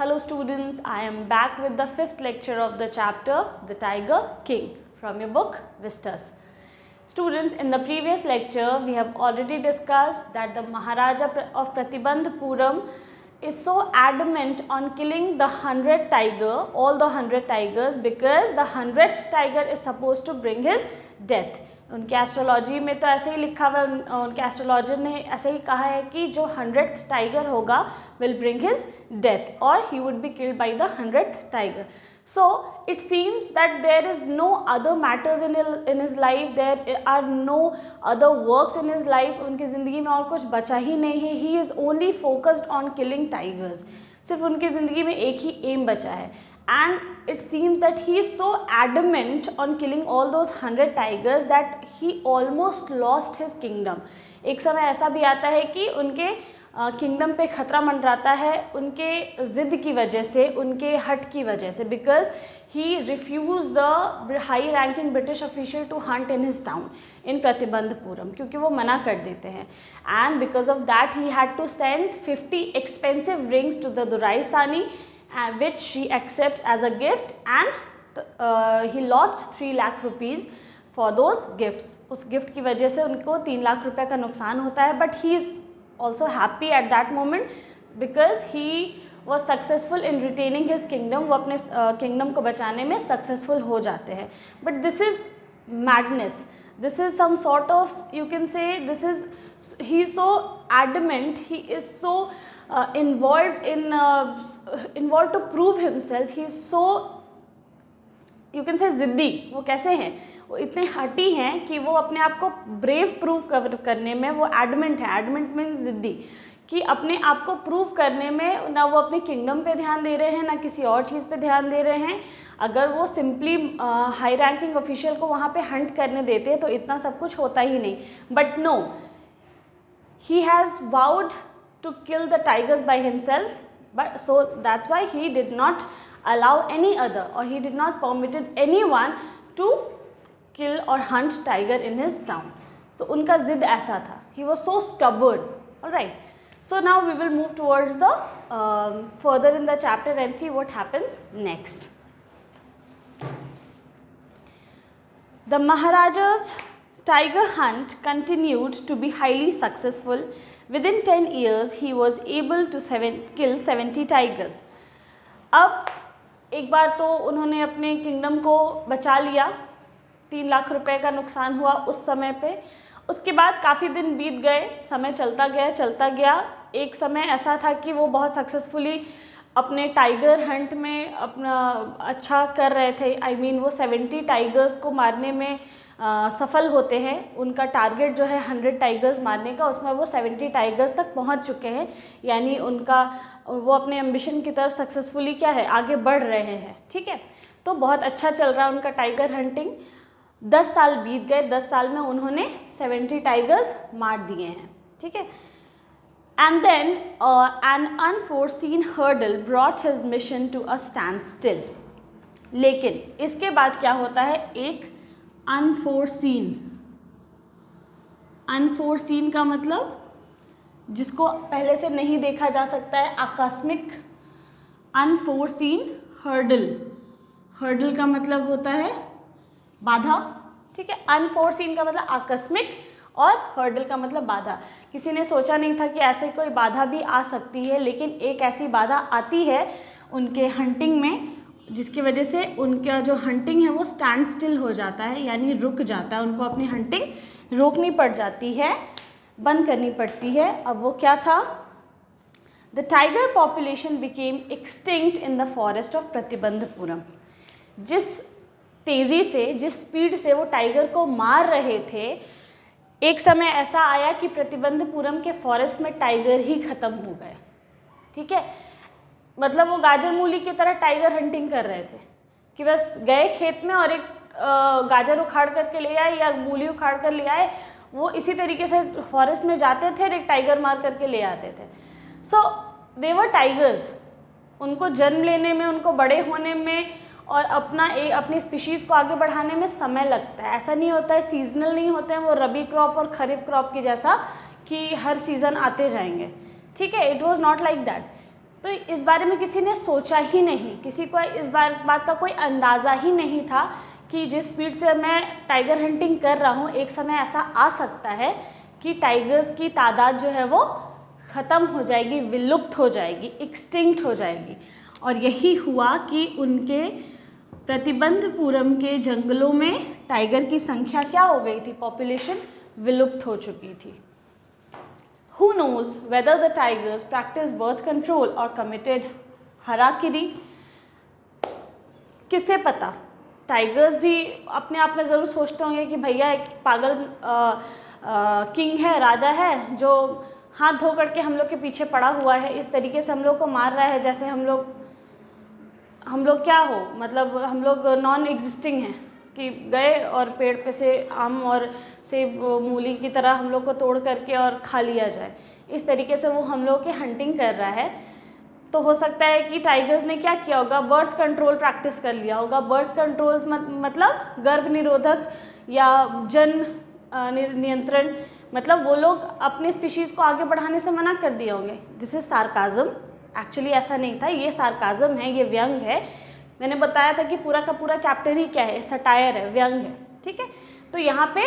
Hello students, I am back with the 5th lecture of the chapter The Tiger King from your book Vistas. Students, in the previous lecture we have already discussed that the Maharaja of Pratibandhapuram is so adamant on killing the 100th tiger, all the 100 tigers, because the 100th tiger is supposed to bring his death. उनके astrology में तो ऐसे ही लिखा हुआ है, उनके astrologer ने ऐसे ही कहा है कि जो 100th टाइगर होगा विल ब्रिंग हिज डेथ और he would be killed by the 100th tiger. So it seems that there is no other matters in his life, there are no other works in his life. उनकी ज़िंदगी में और कुछ बचा ही नहीं है. He is only focused on killing tigers. सिर्फ उनकी ज़िंदगी में एक ही एम बचा है. And it seems that he is so adamant on killing all those 100 tigers that he almost lost his kingdom. एक समय ऐसा भी आता है कि उनके किंगडम पे खतरा मंडराता है उनके ज़िद की वजह से, उनके हट की वजह से, because he refuse the high ranking British official to hunt in his town in Pratibandhapuram, क्योंकि वो मना कर देते हैं. And because of that he had to send 50 expensive rings to the Duraisani, which she accepts as a gift, and he lost 3 lakh rupees for those gifts. उस gift की वजह से उनको 3 लाख रुपए का नुकसान होता है, but he is also happy at that moment because he was successful in retaining his kingdom. वो अपने kingdom को बचाने में successful हो जाते हैं. But this is madness. This is some sort of, you can say, this is, he is so adamant, he is so involved to prove himself. He is so, you can say, ज़िद्दी. वो कैसे हैं, वो इतने हटी हैं कि वो अपने आप को ब्रेव प्रूव करने में वो एडमेंट है. एडमेंट मीन्स ज़िद्दी, कि अपने आप को प्रूव करने में ना वो अपने किंगडम पे ध्यान दे रहे हैं ना किसी और चीज़ पे ध्यान दे रहे हैं. अगर वो सिंपली हाई रैंकिंग ऑफिशियल को वहाँ पे हंट करने देते तो इतना सब कुछ होता ही नहीं. But no, he has vowed to kill the tigers by himself, but so that's why he did not allow any other, or he did not permitted anyone to kill or hunt tiger in his town. So उनका ज़िद ऐसा था. He was so stubborn. All right. So now we will move towards the further in the chapter and see what happens next. The Maharaja's tiger hunt continued to be highly successful. Within 10 years, he was able to kill 70 tigers. अब एक बार तो उन्होंने अपने kingdom को बचा लिया. 3 लाख रुपए का नुकसान हुआ उस समय पे. उसके बाद काफ़ी दिन बीत गए, समय चलता गया. एक समय ऐसा था कि वो बहुत सक्सेसफुली अपने टाइगर हंट में अपना अच्छा कर रहे थे. I mean, वो 70 टाइगर्स को मारने में सफल होते हैं. उनका टारगेट जो है 100 टाइगर्स मारने का, उसमें वो 70 टाइगर्स तक पहुंच चुके हैं. यानी उनका वो अपने एम्बिशन की तरफ सक्सेसफुली क्या है, आगे बढ़ रहे हैं. ठीक है, तो बहुत अच्छा चल रहा है उनका टाइगर हंटिंग. 10 साल बीत गए. 10 साल में उन्होंने 70 टाइगर्स मार दिए हैं. ठीक है. And then an unforeseen hurdle brought his mission to a standstill. लेकिन इसके बाद क्या होता है, एक अनफोर्सीन का मतलब जिसको पहले से नहीं देखा जा सकता है, आकस्मिक. अनफोर्सीन हर्डल का मतलब होता है बाधा. ठीक है, अनफोर्सीन का मतलब आकस्मिक और हर्डल का मतलब बाधा. किसी ने सोचा नहीं था कि ऐसे कोई बाधा भी आ सकती है, लेकिन एक ऐसी बाधा आती है उनके हंटिंग में जिसकी वजह से उनका जो हंटिंग है वो स्टैंड स्टिल हो जाता है, यानी रुक जाता है. उनको अपनी हंटिंग रोकनी पड़ जाती है, बंद करनी पड़ती है. अब वो क्या था, the tiger population became extinct in the forest of Pratibandapuram. जिस तेज़ी से, जिस स्पीड से वो टाइगर को मार रहे थे, एक समय ऐसा आया कि प्रतिबंधपुरम के फॉरेस्ट में टाइगर ही ख़त्म हो गए. ठीक है, मतलब वो गाजर मूली की तरह टाइगर हंटिंग कर रहे थे कि बस गए खेत में और एक गाजर उखाड़ करके ले आए या मूली उखाड़ कर ले आए. वो इसी तरीके से फॉरेस्ट में जाते थे और एक टाइगर मार करके ले आते थे. सो दे वर टाइगर्स. उनको जन्म लेने में, उनको बड़े होने में और अपनी स्पीशीज़ को आगे बढ़ाने में समय लगता है. ऐसा नहीं होता है, सीजनल नहीं होते हैं वो रबी क्रॉप और खरीफ क्रॉप की जैसा कि हर सीज़न आते जाएंगे. ठीक है, it was not like that. तो इस बारे में किसी ने सोचा ही नहीं, किसी को इस बात का कोई अंदाज़ा ही नहीं था कि जिस स्पीड से मैं टाइगर हंटिंग कर रहा हूँ, एक समय ऐसा आ सकता है कि टाइगर्स की तादाद जो है वो ख़त्म हो जाएगी, विलुप्त हो जाएगी, एक्सटिंक्ट हो जाएगी। और यही हुआ कि उनके प्रतिबंधपुरम के जंगलों में टाइगर की संख्या क्या हो गई थी, पॉपुलेशन विलुप्त हो चुकी थी। Who knows whether the tigers practiced birth control or committed harakiri? किसे पता, टाइगर्स भी अपने आप में ज़रूर सोचते होंगे कि भैया एक पागल किंग है, राजा है, जो हाथ धो करके हम लोग के पीछे पड़ा हुआ है, इस तरीके से हम लोग को मार रहा है जैसे हम लोग क्या हो, मतलब हम लोग नॉन एग्जिस्टिंग हैं, कि गए और पेड़ पे से आम और सेब मूली की तरह हम लोग को तोड़ करके और खा लिया जाए, इस तरीके से वो हम लोग की हंटिंग कर रहा है। तो हो सकता है कि टाइगर्स ने क्या किया होगा, बर्थ कंट्रोल प्रैक्टिस कर लिया होगा। बर्थ कंट्रोल मतलब गर्भ निरोधक या जन्म नियंत्रण, मतलब वो लोग अपने स्पीशीज़ को आगे बढ़ाने से मना कर दिए होंगे। दिस इज सार्काज़म, एक्चुअली ऐसा नहीं था, ये सार्काज़म है, ये व्यंग है। मैंने बताया था कि पूरा का पूरा चैप्टर ही क्या है, सटायर है, व्यंग है, ठीक है। तो यहाँ पे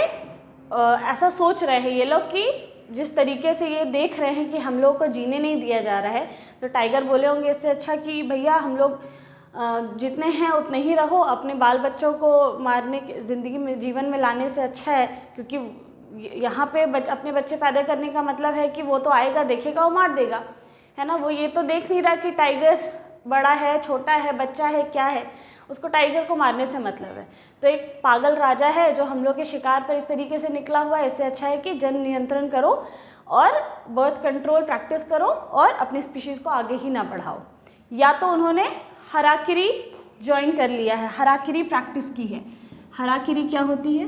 ऐसा सोच रहे हैं ये लोग कि जिस तरीके से ये देख रहे हैं कि हम लोग को जीने नहीं दिया जा रहा है, तो टाइगर बोले होंगे इससे अच्छा कि भैया हम लोग जितने हैं उतने ही रहो, अपने बाल बच्चों को मारने के ज़िंदगी में जीवन में लाने से अच्छा है, क्योंकि यहाँ पे अपने बच्चे पैदा करने का मतलब है कि वो तो आएगा, देखेगा और मार देगा, है ना। वो ये तो देख नहीं रहा कि टाइगर बड़ा है, छोटा है, बच्चा है, क्या है, उसको टाइगर को मारने से मतलब है। तो एक पागल राजा है जो हम लोग के शिकार पर इस तरीके से निकला हुआ है, इससे अच्छा है कि जन नियंत्रण करो और बर्थ कंट्रोल प्रैक्टिस करो और अपनी स्पीशीज़ को आगे ही ना बढ़ाओ। या तो उन्होंने हराकिरी ज्वाइन कर लिया है, हराकिरी प्रैक्टिस की है। हराकिरी क्या होती है,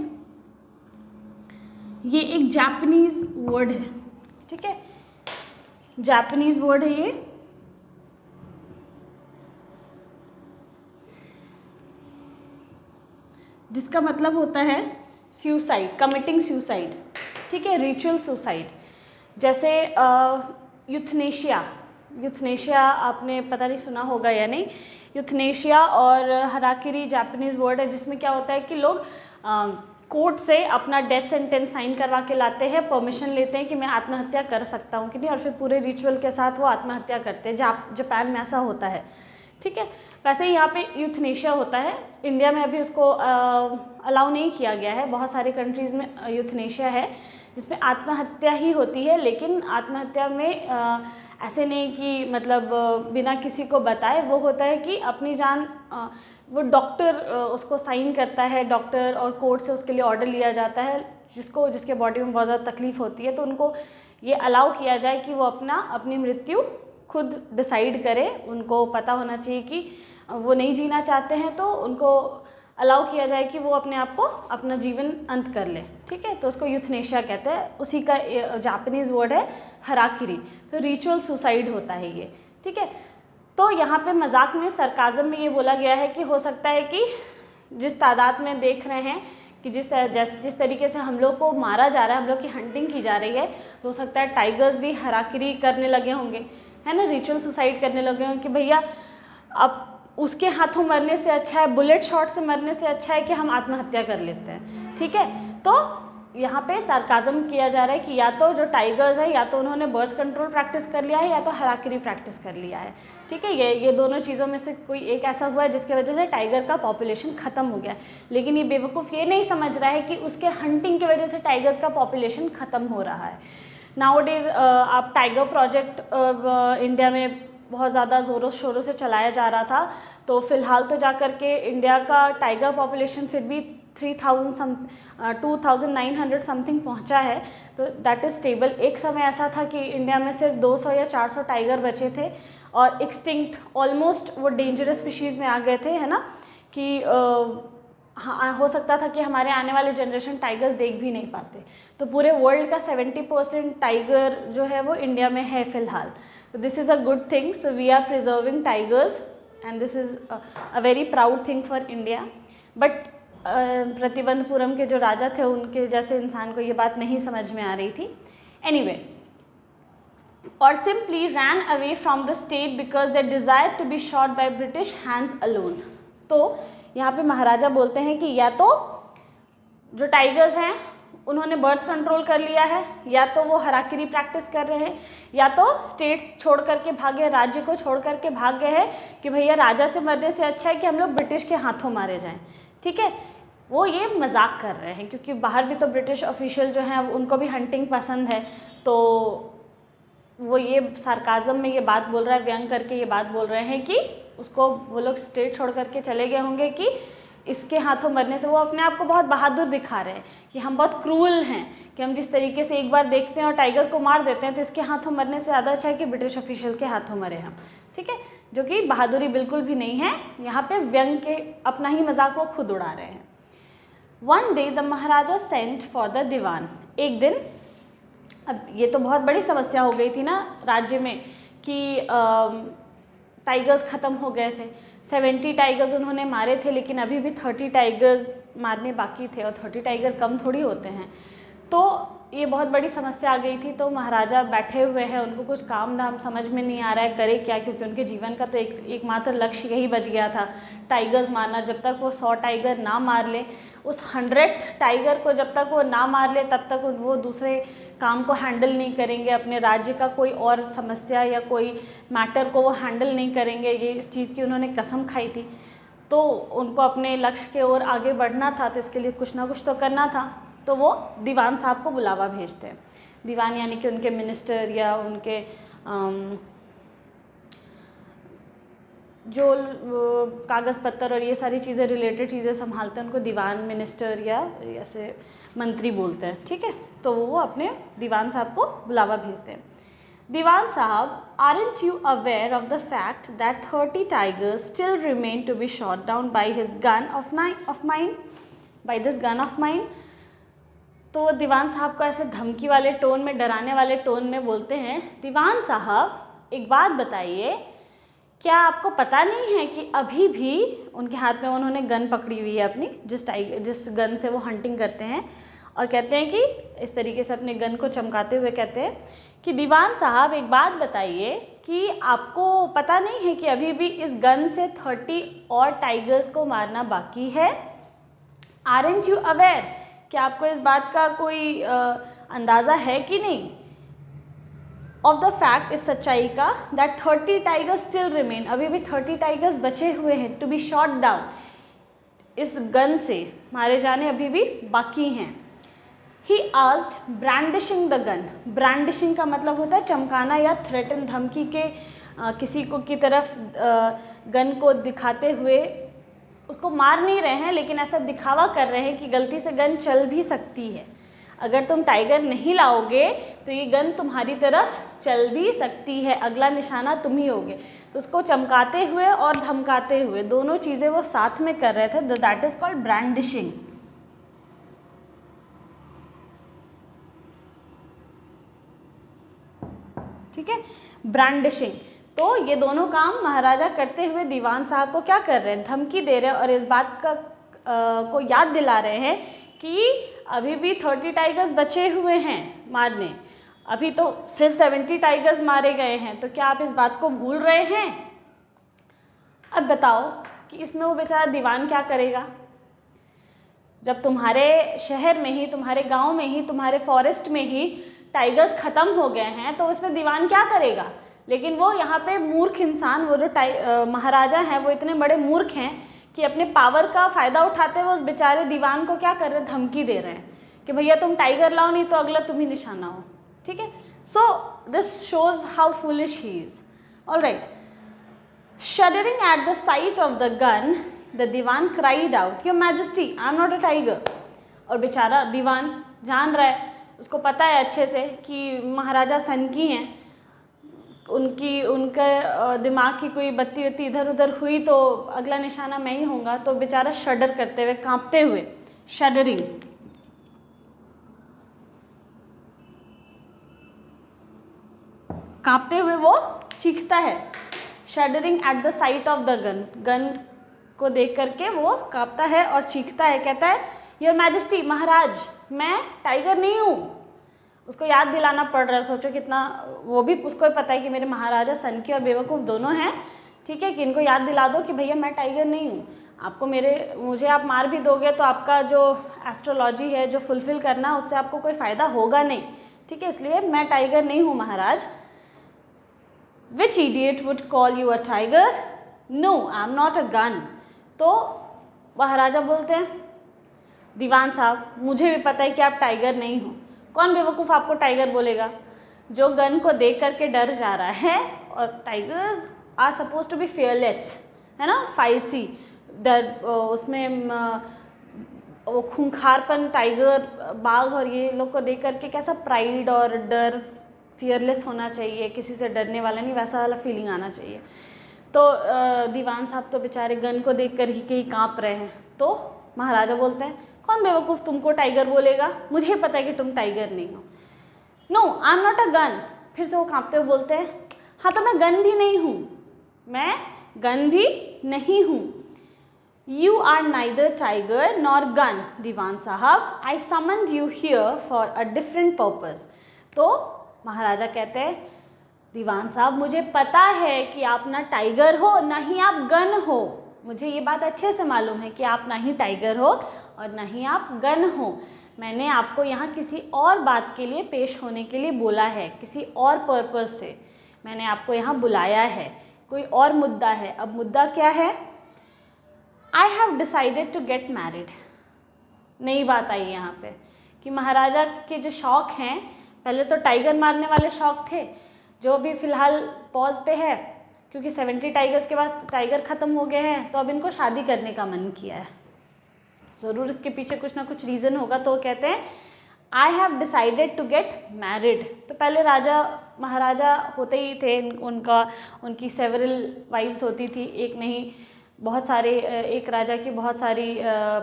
ये एक जापानीज़ वर्ड है, ठीक है, जापानीज़ वर्ड है ये। जिसका मतलब होता है सुसाइड, कमिटिंग सुसाइड, ठीक है, रिचुअल सुसाइड। जैसे यूथनेशिया आपने पता नहीं सुना होगा या नहीं। यूथनेशिया और हराकिरी जापानीज़ वर्ड है, जिसमें क्या होता है कि लोग कोर्ट से अपना डेथ सेंटेंस साइन करवा के लाते हैं, परमिशन लेते हैं कि मैं आत्महत्या कर सकता हूँ कि नहीं, और फिर पूरे रिचुअल के साथ वो आत्महत्या करते हैं। जापान में ऐसा होता है, ठीक है। वैसे ही यहाँ पे यूथनेशिया होता है, इंडिया में अभी उसको अलाउ नहीं किया गया है। बहुत सारे कंट्रीज़ में यूथनेशिया है जिसमें आत्महत्या ही होती है, लेकिन आत्महत्या में ऐसे नहीं कि मतलब बिना किसी को बताए, वो होता है कि अपनी जान वो डॉक्टर उसको साइन करता है, डॉक्टर, और कोर्ट से उसके लिए ऑर्डर लिया जाता है, जिसके बॉडी में बहुत ज़्यादा तकलीफ़ होती है, तो उनको ये अलाउ किया जाए कि वो अपनी मृत्यु खुद डिसाइड करे। उनको पता होना चाहिए कि वो नहीं जीना चाहते हैं, तो उनको अलाउ किया जाए कि वो अपने आप को अपना जीवन अंत कर ले, ठीक है। तो उसको यूथनेशिया कहते हैं, उसी का जापानीज़ वर्ड है हराकिरी। तो रिचुअल सुसाइड होता है ये, ठीक है। तो यहाँ पे मजाक में, सरकाज़म में ये बोला गया है कि हो सकता है कि जिस तादाद में देख रहे हैं कि जिस तरीके से हम लोग को मारा जा रहा है, हम लोग की हंटिंग की जा रही है, तो हो सकता है टाइगर्स भी हराकिरी करने लगे होंगे, है ना, रिचुअल सुसाइड करने लगे होंगे कि भैया अब उसके हाथों मरने से अच्छा है, बुलेट शॉट से मरने से अच्छा है कि हम आत्महत्या कर लेते हैं, ठीक है। तो यहाँ पे सार्काज़म किया जा रहा है कि या तो जो टाइगर्स है, या तो उन्होंने बर्थ कंट्रोल प्रैक्टिस कर लिया है, या तो हराकिरी प्रैक्टिस कर लिया है, ठीक है। ये दोनों चीज़ों में से कोई एक ऐसा हुआ है जिसकी वजह से टाइगर का पॉपुलेशन ख़त्म हो गया। लेकिन ये बेवकूफ़ ये नहीं समझ रहा है कि उसके हंटिंग की वजह से टाइगर्स का पॉपुलेशन ख़त्म हो रहा है। नाउअडेज़ आप टाइगर प्रोजेक्ट इंडिया में बहुत ज़्यादा ज़ोरों शोरों से चलाया जा रहा था, तो फ़िलहाल तो जा कर के इंडिया का टाइगर पॉपुलेशन फिर भी 2900 समथिंग पहुंचा है, तो दैट इज़ स्टेबल। एक समय ऐसा था कि इंडिया में सिर्फ 200 या 400 टाइगर बचे थे और एक्सटिंक्ट, ऑलमोस्ट वो डेंजरस स्पीशीज़ में आ गए थे, है ना, कि हाँ, हो सकता था कि हमारे आने वाले जनरेशन टाइगर्स देख भी नहीं पाते। तो पूरे वर्ल्ड का 70% टाइगर जो है वो इंडिया में है फ़िलहाल। So this is a good thing. So we are preserving tigers and this is a very proud thing for India. But Pratibandapuram के जो राजा थे, उनके जैसे इंसान को ये बात नहीं समझ में आ रही थी। Anyway, or simply ran away from the state because they desired to be shot by British hands alone। तो यहाँ पे महाराजा बोलते हैं कि या तो जो टाइगर्स हैं उन्होंने बर्थ कंट्रोल कर लिया है, या तो वो हराकिरी प्रैक्टिस कर रहे हैं, या तो स्टेट्स छोड़ करके भागे, राज्य को छोड़ करके भाग गए हैं कि भैया राजा से मरने से अच्छा है कि हम लोग ब्रिटिश के हाथों मारे जाएं। ठीक है, वो ये मजाक कर रहे हैं क्योंकि बाहर भी तो ब्रिटिश ऑफिशियल जो हैं उनको भी हंटिंग पसंद है, तो वो ये सार्काज़म में ये बात बोल रहा है, व्यंग करके ये बात बोल रहे हैं कि उसको वो लोग स्टेट छोड़ करके चले गए होंगे कि इसके हाथों मरने से वो अपने आप को बहुत बहादुर दिखा रहे हैं कि हम बहुत क्रूअल हैं, कि हम जिस तरीके से एक बार देखते हैं और टाइगर को मार देते हैं तो इसके हाथों मरने से ज़्यादा अच्छा है कि ब्रिटिश ऑफिशियल के हाथों मरे हम। ठीक है, जो कि बहादुरी बिल्कुल भी नहीं है, यहाँ पे व्यंग के अपना ही मजाक वो खुद उड़ा रहे हैं। One day the maharaja sent for the dewan. एक दिन, अब ये तो बहुत बड़ी समस्या हो गई थी ना राज्य में कि टाइगर्स ख़त्म हो गए थे। 70 टाइगर्स उन्होंने मारे थे, लेकिन अभी भी 30 टाइगर्स मारने बाकी थे, और 30 टाइगर कम थोड़ी होते हैं। तो ये बहुत बड़ी समस्या आ गई थी। तो महाराजा बैठे हुए हैं, उनको कुछ काम धाम समझ में नहीं आ रहा है करे क्या, क्योंकि उनके जीवन का तो एकमात्र लक्ष्य यही बच गया था, टाइगर्स मारना। जब तक वो 100 टाइगर ना मार ले, उस 100th टाइगर को जब तक वो ना मार ले, तब तक वो दूसरे काम को हैंडल नहीं करेंगे, अपने राज्य का कोई और समस्या या कोई मैटर को वो हैंडल नहीं करेंगे। ये इस चीज़ की उन्होंने कसम खाई थी। तो उनको अपने लक्ष्य के ओर आगे बढ़ना था, तो इसके लिए कुछ ना कुछ तो करना था। तो वो दीवान साहब को बुलावा भेजते हैं। दीवान यानी कि उनके मिनिस्टर या उनके जो कागज़ पत्तर और ये सारी चीज़ें रिलेटेड चीज़ें संभालते हैं, उनको दीवान, मिनिस्टर या ऐसे मंत्री बोलते हैं। ठीक है, तो वो अपने दीवान साहब को बुलावा भेजते हैं। दीवान साहब, aren't you aware of the fact that 30 tigers still remain to be shot down by his gun of mine, by this gun of mine? तो दीवान साहब को ऐसे धमकी वाले टोन में, डराने वाले टोन में बोलते हैं, दीवान साहब एक बात बताइए, क्या आपको पता नहीं है कि अभी भी उनके हाथ में उन्होंने गन पकड़ी हुई है अपनी, जिस गन से वो हंटिंग करते हैं, और कहते हैं कि इस तरीके से अपने गन को चमकाते हुए कहते हैं कि दीवान साहब एक बात बताइए कि आपको पता नहीं है कि अभी भी इस गन से 30 और टाइगर्स को मारना बाकी है? Aren't you aware? क्या आपको इस बात का कोई अंदाज़ा है कि नहीं? ऑफ द फैक्ट, इस सच्चाई का, दैट 30 टाइगर्स स्टिल रिमेन, अभी भी 30 टाइगर्स बचे हुए हैं, टू बी शॉट डाउन, इस गन से मारे जाने अभी भी बाकी हैं। He asked brandishing the gun. Brandishing का मतलब होता है चमकाना या थ्रेटन, धमकी के किसी को की तरफ गन को दिखाते हुए, उसको मार नहीं रहे हैं लेकिन ऐसा दिखावा कर रहे हैं कि गलती से गन चल भी सकती है। अगर तुम टाइगर नहीं लाओगे तो ये गन तुम्हारी तरफ चल भी सकती है, अगला निशाना तुम ही होगे। तो उसको चमकाते हुए और धमकाते हुए, दोनों चीज़ें वो साथ में कर रहे थे। That is called brandishing. ठीक है, ब्रांडिशिंग। तो ये दोनों काम महाराजा करते हुए दीवान साहब को क्या कर रहे हैं, धमकी दे रहे हैं और इस बात का को याद दिला रहे हैं कि अभी भी 30 टाइगर्स बचे हुए हैं मारने, अभी तो सिर्फ 70 टाइगर्स मारे गए हैं, तो क्या आप इस बात को भूल रहे हैं? अब बताओ कि इसमें वो बेचारा दीवान क्या करेगा? जब तुम्हारे शहर में ही, तुम्हारे गांव में ही, तुम्हारे फॉरेस्ट में ही टाइगर्स ख़त्म हो गए हैं, तो उसमें दीवान क्या करेगा? लेकिन वो यहाँ पे मूर्ख इंसान, वो जो महाराजा हैं, वो इतने बड़े मूर्ख हैं कि अपने पावर का फ़ायदा उठाते हुए उस बेचारे दीवान को क्या कर रहे हैं, धमकी दे रहे हैं कि भैया तुम टाइगर लाओ, नहीं तो अगला तुम ही निशाना हो। ठीक है, so this shows how foolish he is. All right, shuddering at the sight of the gun, the dewan cried out, your majesty, I am not a tiger. और बेचारा दीवान जान रहा है, उसको पता है अच्छे से कि महाराजा सनकी हैं, उनके दिमाग की कोई बत्ती वत्ती इधर उधर हुई तो अगला निशाना मैं ही होऊंगा। तो बेचारा शडर करते हुए, कांपते हुए, शडरिंग, कांपते हुए वो चीखता है। Shuddering at the sight of the gun, gun को देख करके वो कांपता है और चीखता है, कहता है योर मैजेस्टी, महाराज, मैं टाइगर नहीं हूँ। उसको याद दिलाना पड़ रहा है। सोचो कितना, वो भी उसको पता है कि मेरे महाराजा सनकी और बेवकूफ़ दोनों हैं, ठीक है, कि इनको याद दिला दो कि भैया मैं टाइगर नहीं हूँ। आपको मुझे आप मार भी दोगे तो आपका जो एस्ट्रोलॉजी है जो फुलफ़िल करना उससे आपको कोई फ़ायदा होगा नहीं, ठीक है, इसलिए मैं टाइगर नहीं हूँ Maharaj. Which idiot would call you a tiger? No I am not a gun. तो महाराजा बोलते हैं दीवान साहब मुझे भी पता है कि आप टाइगर नहीं हो। कौन बेवकूफ़ आपको टाइगर बोलेगा? जो गन को देख करके डर जा रहा है। और tigers are suppose to be fearless, है ना, फाइसी, डर उसमें वो खूंखारपन, टाइगर बाघ और ये लोग को देख करके कैसा प्राइड और डर, फियरलेस होना चाहिए, किसी से डरने वाला नहीं, वैसा वाला फीलिंग आना चाहिए। तो दीवान साहब तो बेचारे गन को देख कर ही कहीं काँप रहे हैं। तो महाराजा बोलते हैं कौन बेवकूफ़ तुमको टाइगर बोलेगा? मुझे पता है कि तुम टाइगर नहीं हो। No I am not a gun. फिर से वो काँपते हुए बोलते हैं हाँ तो मैं गन भी नहीं हूँ, मैं गन भी नहीं हूँ। You are neither tiger nor gun Dewan Sahab, I summoned you here for a different purpose. तो महाराजा कहते हैं दीवान साहब मुझे पता है कि आप ना टाइगर हो ना ही आप गन हो, मुझे ये बात अच्छे से मालूम है कि आप ना ही टाइगर हो और ना ही आप गन हो। मैंने आपको यहाँ किसी और बात के लिए पेश होने के लिए बोला है, किसी और पर्पज़ से मैंने आपको यहाँ बुलाया है, कोई और मुद्दा है। अब मुद्दा क्या है? I have decided to get married. नई बात आई यहाँ पे कि महाराजा के जो शौक़ हैं, पहले तो टाइगर मारने वाले शौक़ थे जो अभी फ़िलहाल पॉज पे है क्योंकि 70 टाइगर्स के बाद टाइगर ख़त्म हो गए हैं, तो अब इनको शादी करने का मन किया है। ज़रूर इसके पीछे कुछ ना कुछ रीज़न होगा। तो कहते हैं I have decided to get married. तो पहले राजा महाराजा होते ही थे, उनकी सेवरल वाइफ्स होती थी, एक नहीं बहुत सारे, एक राजा की बहुत सारी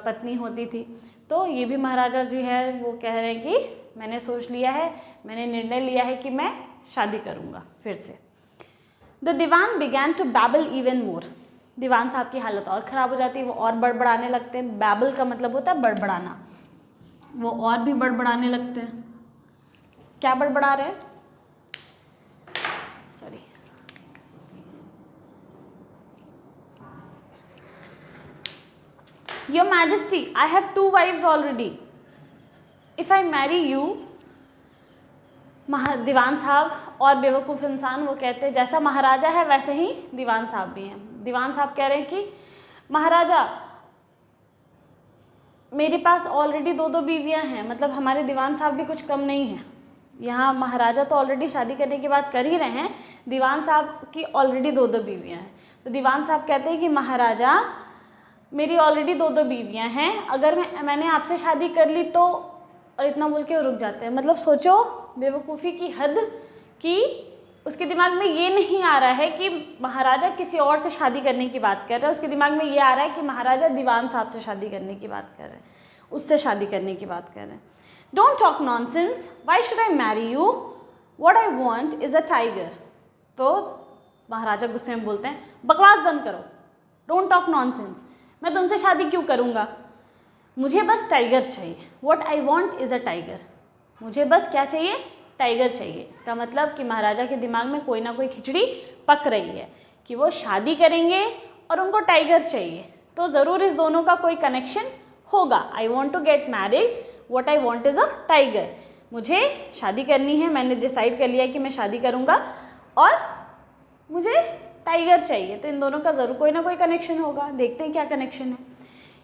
पत्नी होती थी। तो ये भी महाराजा जो है वो कह रहे हैं कि मैंने सोच लिया है, मैंने निर्णय लिया है कि मैं शादी करूँगा फिर से। The dewan began to babble even more. Dewan Sahab की हालत और ख़राब हो जाती है, वो और बड़बड़ाने लगते हैं। बैबल का मतलब होता है बड़बड़ाना, वो और भी बड़बड़ाने लगते हैं। क्या बड़बड़ा रहे हैं? Sorry, your majesty I have 2 wives already, if I marry you. Dewan Sahab और बेवकूफ़ इंसान वो कहते हैं जैसा महाराजा है वैसे ही दीवान साहब भी हैं। दीवान साहब कह रहे हैं कि महाराजा मेरे पास ऑलरेडी 2 बीवियां हैं, मतलब हमारे दीवान साहब भी कुछ कम नहीं हैं। यहाँ महाराजा तो ऑलरेडी शादी करने की बात कर ही रहे हैं, दीवान साहब की ऑलरेडी 2 बीवियां हैं। तो दीवान साहब कहते हैं कि महाराजा मेरी ऑलरेडी 2 बीवियां हैं, अगर मैंने आपसे शादी कर ली तो, और इतना बोल के रुक जाते हैं। मतलब सोचो बेवकूफ़ी की हद कि उसके दिमाग में ये नहीं आ रहा है कि महाराजा किसी और से शादी करने की बात कर रहा है, उसके दिमाग में ये आ रहा है कि महाराजा दीवान साहब से शादी करने की बात कर रहे हैं, उससे शादी करने की बात कर रहे हैं। Don't talk nonsense, why should I marry you, what I want is a tiger. तो महाराजा गुस्से में बोलते हैं बकवास बंद करो, डोंट टॉक नॉनसेंस, मैं तुमसे शादी क्यों करूँगा, मुझे बस टाइगर चाहिए। What I want is a tiger, मुझे बस क्या चाहिए, टाइगर चाहिए। इसका मतलब कि महाराजा के दिमाग में कोई ना कोई खिचड़ी पक रही है कि वो शादी करेंगे और उनको टाइगर चाहिए, तो ज़रूर इस दोनों का कोई कनेक्शन होगा। I want to get married, what I want is a tiger, मुझे शादी करनी है, मैंने डिसाइड कर लिया कि मैं शादी करूँगा और मुझे टाइगर चाहिए, तो इन दोनों का ज़रूर कोई ना कोई कनेक्शन होगा। देखते हैं क्या कनेक्शन है।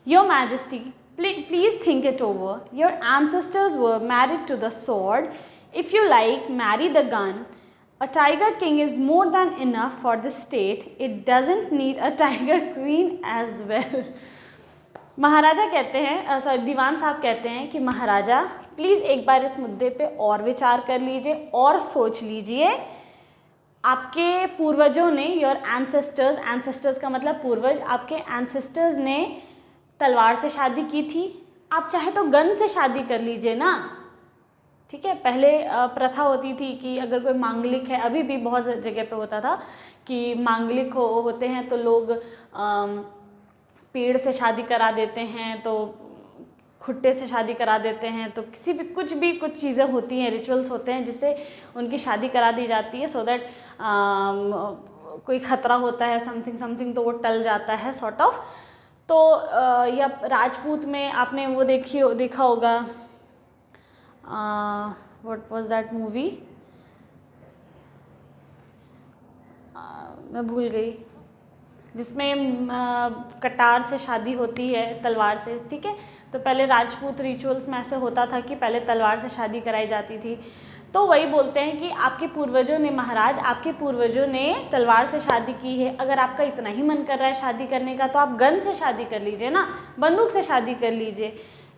Your majesty please think it over, your ancestors were married to the sword, if you like marry the gun, a tiger king is more than enough for the state, it doesn't need a tiger queen as well। महाराजा कहते हैं, दीवान साहब कहते हैं कि महाराजा please एक बार इस मुद्दे पे और विचार कर लीजिए और सोच लीजिए। आपके पूर्वजों ने, योर एंसेस्टर्स, एंसेस्टर्स का मतलब पूर्वज, आपके एंसेस्टर्स ने तलवार से शादी की थी, आप चाहे तो गन से शादी कर लीजिए ना, ठीक है। पहले प्रथा होती थी कि अगर कोई मांगलिक है, अभी भी बहुत जगह पे होता था कि मांगलिक होते हैं तो लोग पेड़ से शादी करा देते हैं, तो खुट्टे से शादी करा देते हैं, तो किसी भी कुछ चीज़ें होती हैं, रिचुअल्स होते हैं जिससे उनकी शादी करा दी जाती है, सो दैट कोई ख़तरा होता है समथिंग तो वो टल जाता है सॉर्ट ऑफ। तो या राजपूत में आपने वो देखा होगा, व्हाट वाज दैट मूवी, मैं भूल गई, जिसमें कटार से शादी होती है, तलवार से, ठीक है। तो पहले राजपूत रिचुअल्स में ऐसे होता था कि पहले तलवार से शादी कराई जाती थी। तो वही बोलते हैं कि आपके पूर्वजों ने, महाराज आपके पूर्वजों ने तलवार से शादी की है, अगर आपका इतना ही मन कर रहा है शादी करने का तो आप गन से शादी कर लीजिए ना, बंदूक से शादी कर लीजिए।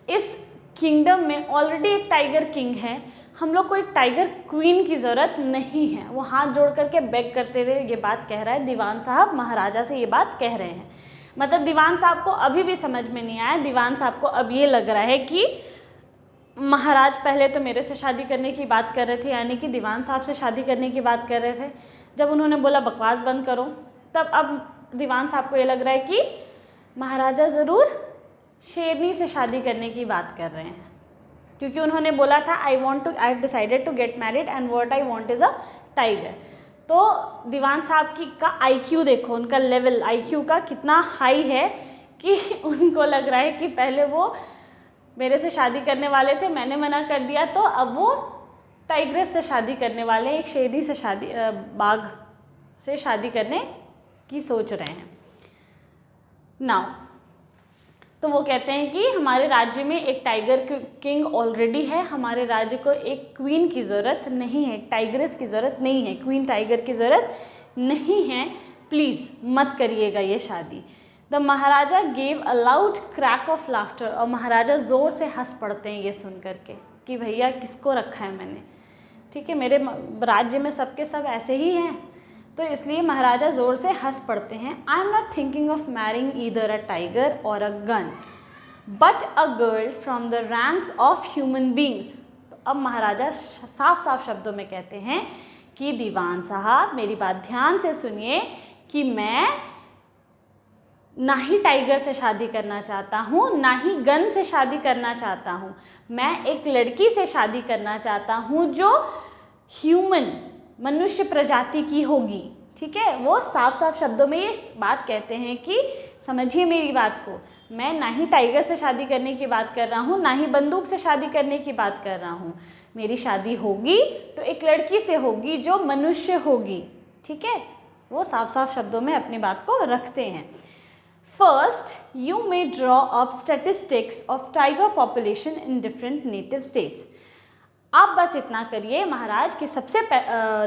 इस किंगडम में ऑलरेडी एक टाइगर किंग है, हम लोग को एक टाइगर क्वीन की ज़रूरत नहीं है। वो हाथ जोड़ करके बेग करते हुए ये बात कह रहा है, दीवान साहब महाराजा से ये बात कह रहे हैं। मतलब दीवान साहब को अभी भी समझ में नहीं आया, दीवान साहब को अब ये लग रहा है कि महाराज पहले तो मेरे से शादी करने की बात कर रहे थे, यानी कि दीवान साहब से शादी करने की बात कर रहे थे। जब उन्होंने बोला बकवास बंद करो, तब अब दीवान साहब को ये लग रहा है कि महाराजा ज़रूर शेरनी से शादी करने की बात कर रहे हैं, क्योंकि उन्होंने बोला था I have decided to get married and what I want is a tiger. तो दीवान साहब का IQ देखो, उनका लेवल IQ का कितना हाई है कि उनको लग रहा है कि पहले वो मेरे से शादी करने वाले थे, मैंने मना कर दिया, तो अब वो टाइग्रेस से शादी करने वाले हैं, एक शेरनी से शादी, बाघ से शादी करने की सोच रहे हैं। नाउ तो वो कहते हैं कि हमारे राज्य में एक टाइगर किंग ऑलरेडी है, हमारे राज्य को एक क्वीन की ज़रूरत नहीं है, टाइग्रेस की ज़रूरत नहीं है, क्वीन टाइगर की ज़रूरत नहीं है, प्लीज़ मत करिएगा ये शादी। The Maharaja gave a loud crack of laughter, और महाराजा ज़ोर से हंस पड़ते हैं ये सुन करके कि भैया किसको रखा है मैंने, ठीक है, मेरे राज्य में सबके सब ऐसे ही हैं। तो इसलिए महाराजा ज़ोर से हंस पड़ते हैं। I am not thinking of marrying either a tiger और a gun but a girl from the ranks of human beings. तो अब महाराजा साफ साफ शब्दों में कहते हैं कि दीवान साहब मेरी बात ध्यान से सुनिए कि मैं ना ही टाइगर से शादी करना चाहता हूँ, ना ही गन से शादी करना चाहता हूँ, मैं एक लड़की से शादी करना चाहता हूँ जो ह्यूमन, मनुष्य प्रजाति की होगी, ठीक है। वो साफ साफ शब्दों में ये बात कहते हैं कि समझिए मेरी बात को, मैं ना ही टाइगर से शादी करने की बात कर रहा हूँ, ना ही बंदूक से शादी करने की बात कर रहा हूँ। मेरी शादी होगी तो एक लड़की से होगी जो मनुष्य होगी, ठीक है। वो साफ साफ शब्दों में अपनी बात को रखते हैं। First, you may draw up statistics of tiger population in different native states. आप बस इतना करिए महाराज कि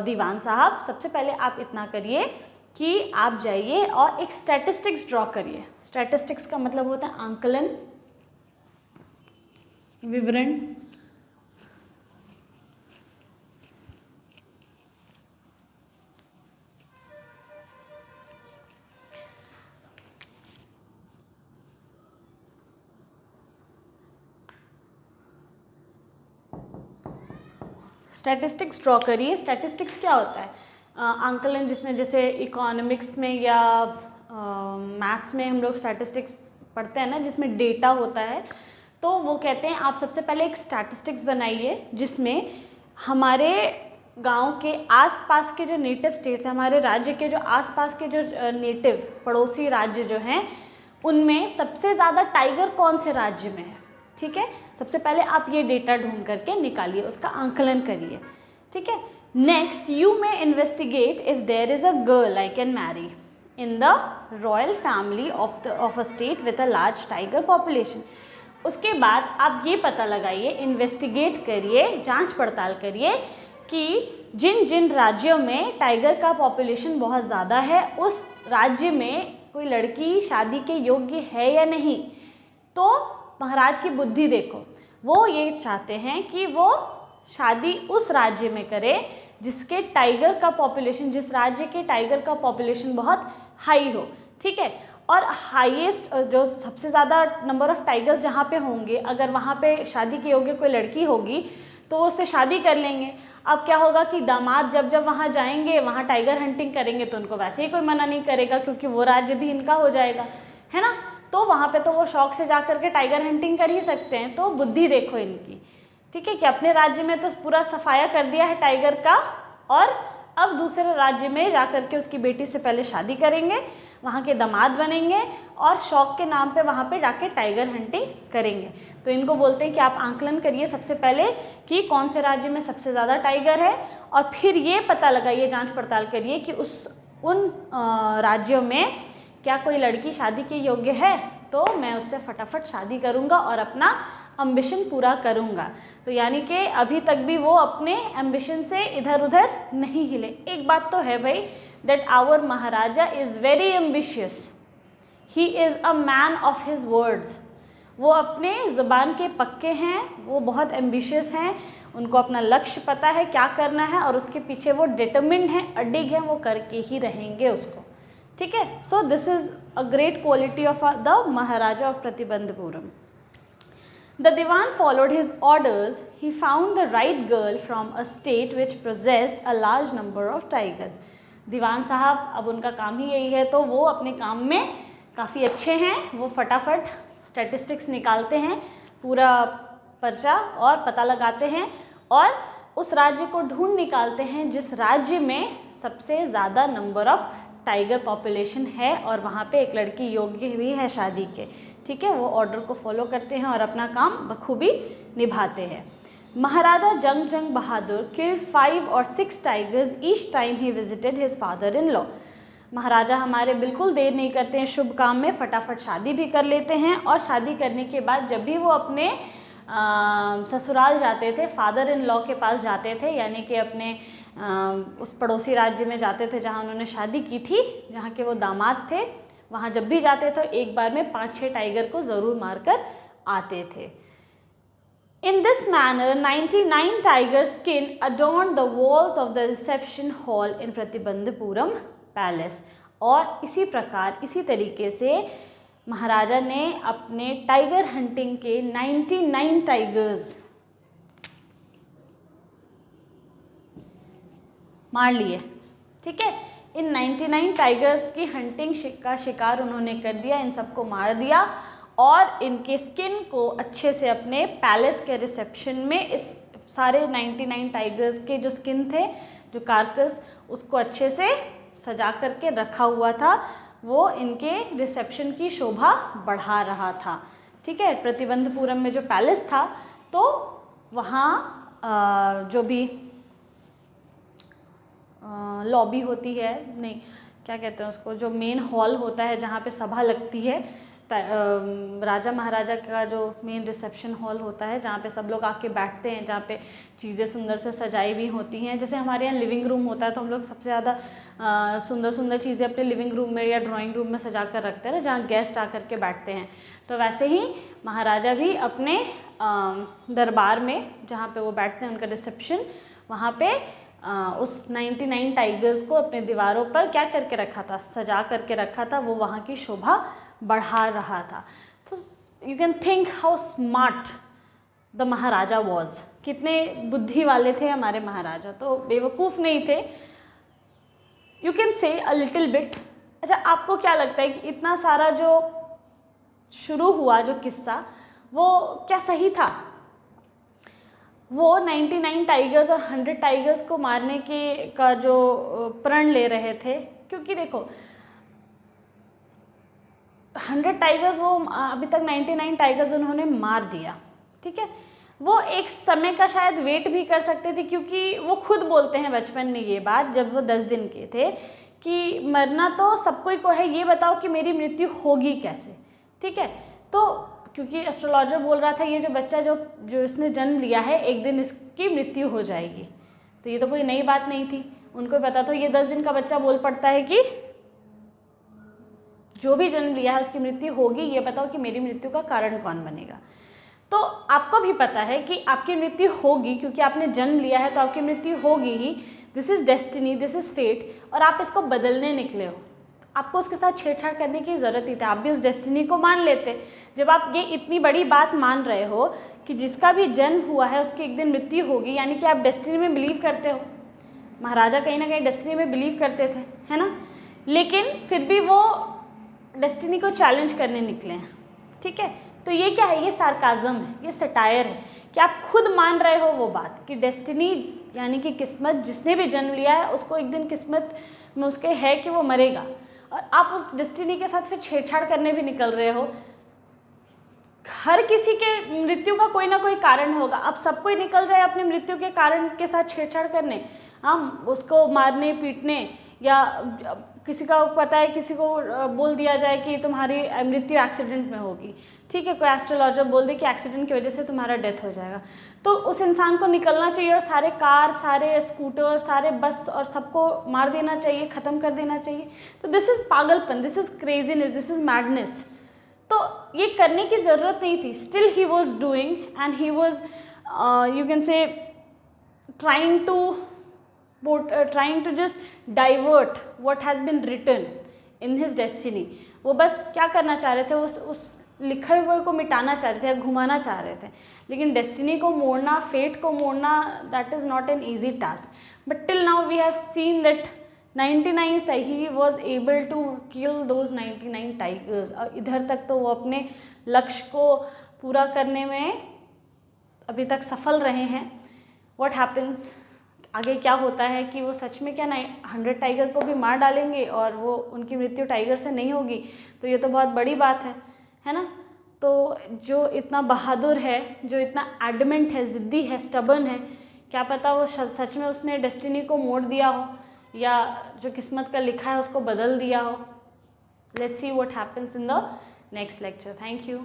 दीवान साहब सबसे पहले आप इतना करिए कि आप जाइए और एक स्टैटिस्टिक्स ड्रॉ करिए। स्टैटिस्टिक्स का मतलब होता है आंकलन, विवरण। स्टैटिस्टिक्स ड्रॉ करिए। स्टैटिस्टिक्स क्या होता है? आंकलन, जिसमें जैसे इकोनॉमिक्स में या मैथ्स में हम लोग स्टैटिस्टिक्स पढ़ते हैं ना, जिसमें डेटा होता है। तो वो कहते हैं आप सबसे पहले एक स्टैटिस्टिक्स बनाइए जिसमें हमारे गांव के आसपास के जो नेटिव स्टेट्स हैं, हमारे राज्य के जो आसपास के जो नेटिव पड़ोसी राज्य जो हैं, उनमें सबसे ज़्यादा टाइगर कौन से राज्य में है, ठीक है। सबसे पहले आप ये डेटा ढूंढ करके निकालिए, उसका आंकलन करिए, ठीक है। Next, you may investigate if there is a girl I can marry in the royal family of a state with a large tiger population. उसके बाद आप ये पता लगाइए, इन्वेस्टिगेट करिए, जांच पड़ताल करिए कि जिन जिन राज्यों में टाइगर का पॉपुलेशन बहुत ज़्यादा है, उस राज्य में कोई लड़की शादी के योग्य है या नहीं। तो महाराज की बुद्धि देखो, वो ये चाहते हैं कि वो शादी उस राज्य में करे जिसके टाइगर का पॉपुलेशन, जिस राज्य के टाइगर का पॉपुलेशन बहुत हाई हो, ठीक है। और हाईएस्ट जो सबसे ज़्यादा नंबर ऑफ़ टाइगर्स जहाँ पे होंगे, अगर वहाँ पे शादी के योग्य कोई लड़की होगी तो उससे शादी कर लेंगे। अब क्या होगा कि दामाद जब जब वहाँ जाएंगे, वहाँ टाइगर हंटिंग करेंगे तो उनको वैसे ही कोई मना नहीं करेगा, क्योंकि वो राज्य भी इनका हो जाएगा, है ना। तो वहाँ पे तो वो शौक से जा कर के टाइगर हंटिंग कर ही सकते हैं। तो बुद्धि देखो इनकी, ठीक है, कि अपने राज्य में तो पूरा सफाया कर दिया है टाइगर का, और अब दूसरे राज्य में जा कर के उसकी बेटी से पहले शादी करेंगे, वहाँ के दामाद बनेंगे और शौक के नाम पे वहाँ पे जाके टाइगर हंटिंग करेंगे। तो इनको बोलते हैं कि आप आंकलन करिए सबसे पहले कि कौन से राज्य में सबसे ज़्यादा टाइगर है, और फिर ये पता लगाइए, जांच पड़ताल करिए कि उन राज्यों में क्या कोई लड़की शादी के योग्य है, तो मैं उससे फटाफट शादी करूँगा और अपना एम्बिशन पूरा करूँगा। तो यानी कि अभी तक भी वो अपने एम्बिशन से इधर उधर नहीं हिले। एक बात तो है भाई, that our maharaja is very ambitious, he is a man of his words. वो अपने ज़ुबान के पक्के हैं, वो बहुत एम्बिशियस हैं, उनको अपना लक्ष्य पता है क्या करना है और उसके पीछे वो डिटरमिन्ड हैं, अडिग हैं, वो करके ही रहेंगे उसको, ठीक है। So this is a great quality of the Maharaja of Pratibandapuram. The Diwan followed his orders. He found the right girl from a state which possessed a large number of tigers. दीवान साहब अब उनका काम ही यही है, तो वो अपने काम में काफ़ी अच्छे हैं, वो फटाफट स्टैटिस्टिक्स निकालते हैं, पूरा पर्चा और पता लगाते हैं और उस राज्य को ढूंढ निकालते हैं जिस राज्य में सबसे ज़्यादा नंबर ऑफ टाइगर पॉपुलेशन है और वहाँ पे एक लड़की योग्य भी है शादी के, ठीक है। वो ऑर्डर को फॉलो करते हैं और अपना काम बखूबी निभाते हैं। Maharaja Jung Bahadur killed 5 or 6 tigers each time he visited his father in law. Maharaja हमारे बिल्कुल देर नहीं करते हैं शुभ काम में, फटाफट शादी भी कर लेते हैं और शादी करने के बाद जब भी वो अपने ससुराल जाते थे, फादर इन लॉ के पास जाते थे, यानी कि अपने उस पड़ोसी राज्य में जाते थे जहाँ उन्होंने शादी की थी, जहाँ के वो दामाद थे, वहाँ जब भी जाते थे एक बार में 5-6 टाइगर को ज़रूर मारकर आते थे। In this manner, 99 tiger skin adorned the walls of the reception hall in Pratibandapuram palace. और इसी प्रकार, इसी तरीके से महाराजा ने अपने टाइगर हंटिंग के 99 टाइगर्स मार लिए, ठीक है। इन 99 टाइगर्स की हंटिंग का शिकार उन्होंने कर दिया, इन सबको मार दिया और इनके स्किन को अच्छे से अपने पैलेस के रिसेप्शन में, इस सारे 99 टाइगर्स के जो स्किन थे, जो कार्कस, उसको अच्छे से सजा करके रखा हुआ था, वो इनके रिसेप्शन की शोभा बढ़ा रहा था, ठीक है। प्रतिबंधपुरम में जो पैलेस था, तो वहाँ जो भी लॉबी होती है, नहीं क्या कहते हैं उसको, जो मेन हॉल होता है जहाँ पे सभा लगती है, राजा महाराजा का जो मेन रिसेप्शन हॉल होता है जहाँ पे सब लोग आके बैठते हैं, जहाँ पे चीज़ें सुंदर से सजाई भी होती हैं। जैसे हमारे यहाँ लिविंग रूम होता है तो हम लोग सबसे ज़्यादा सुंदर सुंदर चीज़ें अपने लिविंग रूम में या ड्राइंग रूम में सजा कर रखते हैं ना, जहाँ गेस्ट आकर के बैठते हैं। तो वैसे ही महाराजा भी अपने दरबार में जहाँ पे वो बैठते हैं, उनका रिसेप्शन, वहाँ पे उस 99 टाइगर्स को अपने दीवारों पर क्या करके रखा था, सजा करके रखा था, वो वहाँ की शोभा बढ़ा रहा था। तो you can think how smart the Maharaja was, कितने बुद्धि वाले थे हमारे महाराजा, तो बेवकूफ़ नहीं थे, you can say a little bit. अच्छा, आपको क्या लगता है कि इतना सारा जो शुरू हुआ जो किस्सा, वो क्या सही था? वो 99 टाइगर्स और 100 टाइगर्स को मारने का जो प्रण ले रहे थे, क्योंकि देखो 100 टाइगर्स, वो अभी तक 99 टाइगर्स उन्होंने मार दिया, ठीक है। वो एक समय का शायद वेट भी कर सकते थे, क्योंकि वो खुद बोलते हैं बचपन में ये बात, जब वो 10 दिन के थे, कि मरना तो सबको को है, ये बताओ कि मेरी मृत्यु होगी कैसे, ठीक है। तो क्योंकि एस्ट्रोलॉजर बोल रहा था ये जो बच्चा जो इसने जन्म लिया है, एक दिन इसकी मृत्यु हो जाएगी, तो ये तो कोई नई बात नहीं थी, उनको पता था। ये 10 दिन का बच्चा बोल पड़ता है कि जो भी जन्म लिया है उसकी मृत्यु होगी, ये बताओ कि मेरी मृत्यु का कारण कौन बनेगा। तो आपको भी पता है कि आपकी मृत्यु होगी, क्योंकि आपने जन्म लिया है तो आपकी मृत्यु होगी ही, this is destiny, this is fate, और आप इसको बदलने निकले हो, आपको उसके साथ छेड़छाड़ करने की ज़रूरत ही थी, आप भी उस डेस्टिनी को मान लेते। जब आप ये इतनी बड़ी बात मान रहे हो कि जिसका भी जन्म हुआ है उसकी एक दिन मृत्यु होगी, यानी कि आप डेस्टिनी में बिलीव करते हो। महाराजा कहीं ना कहीं डेस्टिनी में बिलीव करते थे, है ना, लेकिन फिर भी वो डेस्टिनी को चैलेंज करने निकले हैं, ठीक है। तो ये क्या है, ये सार्काज़म है, ये सटायर है कि आप खुद मान रहे हो वो बात कि डेस्टिनी यानी कि किस्मत, जिसने भी जन्म लिया है उसको एक दिन किस्मत में उसके है कि वो मरेगा, और आप उस डेस्टिनी के साथ फिर छेड़छाड़ करने भी निकल रहे हो। हर किसी के मृत्यु का कोई ना कोई कारण होगा, अब सब कोई निकल जाए अपनी मृत्यु के कारण के साथ छेड़छाड़ करने, हम उसको मारने पीटने, या किसी का पता है किसी को बोल दिया जाए कि तुम्हारी मृत्यु एक्सीडेंट में होगी, ठीक है, कोई एस्ट्रोलॉजर बोल दे कि एक्सीडेंट की वजह से तुम्हारा डेथ हो जाएगा, तो उस इंसान को निकलना चाहिए और सारे कार, सारे स्कूटर, सारे बस और सबको मार देना चाहिए, ख़त्म कर देना चाहिए। तो दिस इज़ पागलपन, this is craziness, this is madness. तो ये करने की ज़रूरत नहीं थी, still he was doing and he was you can say trying to just divert what has been written in his destiny। वो बस क्या करना चाह रहे थे, उस लिखे हुए को मिटाना चाह रहे थे या घुमाना चाह रहे थे, लेकिन डेस्टिनी को मोड़ना, फेट को मोड़ना, that is not an easy task. But till now we have seen that 99 he was able to kill those 99 tigers। इधर तक तो वो अपने लक्ष्य को पूरा करने में अभी तक सफल रहे हैं। What happens, आगे क्या होता है कि वो सच में क्या 100 टाइगर को भी मार डालेंगे और वो उनकी मृत्यु टाइगर से नहीं होगी, तो ये तो बहुत बड़ी बात है ना। तो जो इतना बहादुर है, जो इतना एडमेंट है, ज़िद्दी है, स्टबर्न है, क्या पता वो सच में उसने डेस्टिनी को मोड़ दिया हो या जो किस्मत का लिखा है उसको बदल दिया हो। Let's see what happens in the next lecture. Thank you.